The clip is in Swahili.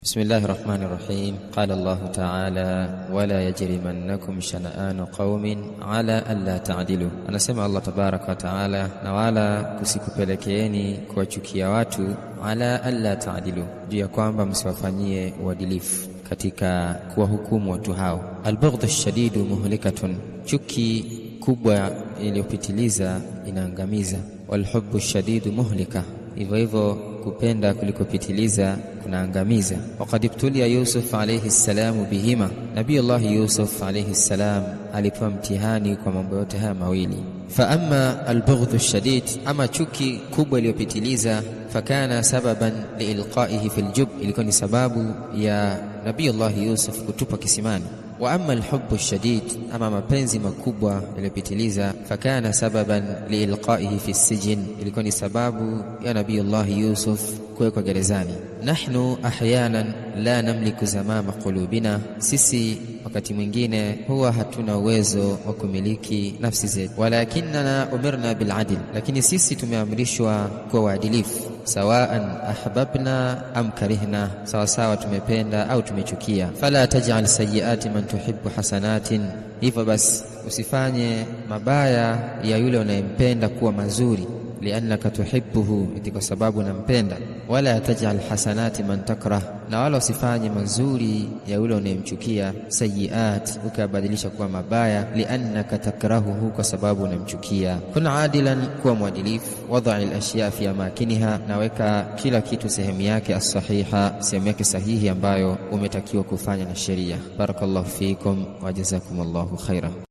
بسم الله الرحمن الرحيم. قال الله تعالى ولا يجرمنكم شنآن قوم على ألا تعدلوا. anasema Allah tabaraka wa taala, na wala kusikupelekeeni kuwachukia watu ala alla ta'dilu, juu ya kwamba msiwafanyie uadilifu katika kuwahukumu watu hao. Albughdhu ash-shadidu muhlikatun, chuki kubwa iliyopitiliza inaangamiza. Walhubbu ash-shadidu muhlika, hivyo kupenda kulikopitiliza kunaangamiza. Waqad ibtulia Yusuf alayhi salamu bihima, Nabii Allah Yusuf alayhi salam alipewa mtihani kwa mambo yote haya mawili. Fa amma albughdhu ash-shadid, ama chuki kubwa iliyopitiliza, fakana sababan liilqaihi fil jub, ilikuwa ni sababu ya Nabii Allah Yusuf kutupa kisimani. Wa amma alhubbu ash-shadid, ama mapenzi makubwa yaliyopitiliza, fakana sababan liilqaihi fi sijn, ilikuwa ni sababu ya Nabii Allah Yusuf kuwekwa gerezani. Nahnu ahyanan la namliku zamama qulubina, sisi wakati mwingine huwa hatuna uwezo wa kumiliki nafsi zetu. Walakinna umirna bil adl, lakini sisi tumeamrishwa kuwa waadilifu. Sawaan ahbabna am karihna, sawa sawa tumependa au tumechukia. Fala taj'al sayyiati man tuhibbu hasanatin, hivyo basi usifanye mabaya ya yule unayempenda kuwa mazuri. Liannaka tuhibbuhu, eti kwa sababu unampenda. Wala taj'al hasanati man takrah, na wala usifanye mazuri ya yule unayemchukia sayyiat ukabadilisha kuwa mabaya. Liannaka takrahuhu, kwa sababu unamchukia. Kun adilan, kuwa mwadilifu. Wadha'i al-ashya fi amakiniha, naweka kila kitu sehemu yake as-sahiha, sehemu yake sahihi ambayo umetakiwa kufanya na sheria. Barakallahu fikum wa jazakumullahu khairan.